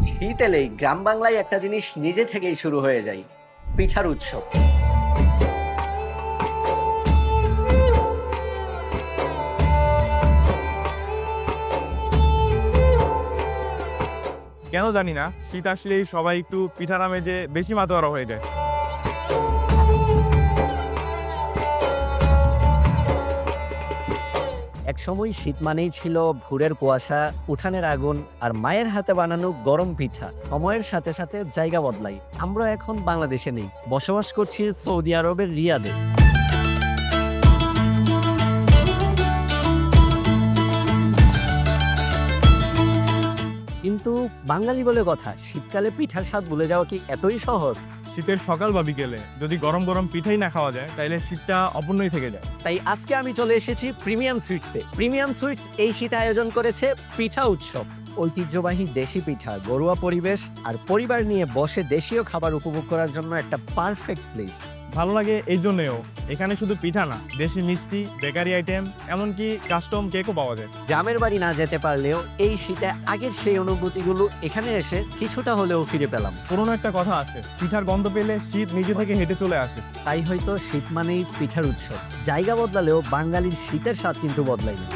শীত এলেই গ্রাম বাংলায় একটা জিনিস নিজে থেকেই শুরু হয়ে যায়, পিঠার উৎসব। কেন জানি না, শীত আসলেই সবাই একটু পিঠার আমেজে বেশি মাতোয়ারা হয়ে যায়। এক সময় শীত মানেই ছিল ভোরের কুয়াশা, উঠানের আগুন আর মায়ের হাতে বানানো গরম পিঠা। সময়ের সাথে সাথে জায়গা বদলাই, আমরা এখন বাংলাদেশে নেই, বসবাস করছি সৌদি আরবের রিয়াদে। কিন্তু বাঙালি বলে কথা, শীতকালে পিঠার স্বাদ ভুলে যাওয়া কি এতই সহজ? শীতের সকাল বা বিকেলে যদি গরম গরম পিঠাই না খাওয়া যায়, তাইলে শীতটা অপূর্ণই থেকে যায়। তাই আজকে আমি চলে এসেছি প্রিমিয়াম সুইটসে। প্রিমিয়াম সুইটস এই শীতে আয়োজন করেছে পিঠা উৎসব। ঐতিহ্যবাহী দেশি পিঠা, ঘরোয়া পরিবেশ আর পরিবার নিয়ে বসে দেশীয় খাবার উপভোগ করার জন্য একটা পারফেক্ট প্লেস। ভালো লাগে এই জন্যেও, এখানে শুধু পিঠা না, দেশি মিষ্টি, বেকারি আইটেম, এমনকি কাস্টম কেকও পাওয়া যায়। গ্রামের বাড়ি না যেতে পারলেও এই শীতে আগের সেই অনুভূতিগুলো এখানে এসে কিছুটা হলেও ফিরে পেলাম। পুরোনো একটা কথা আছে, পিঠার গন্ধ পেলে শীত নিজে থেকে হেঁটে চলে আসে। তাই হয়তো শীত মানেই পিঠার উৎসব। জায়গা বদলালেও বাঙালির শীতের স্বাদ কিন্তু বদলায়নি।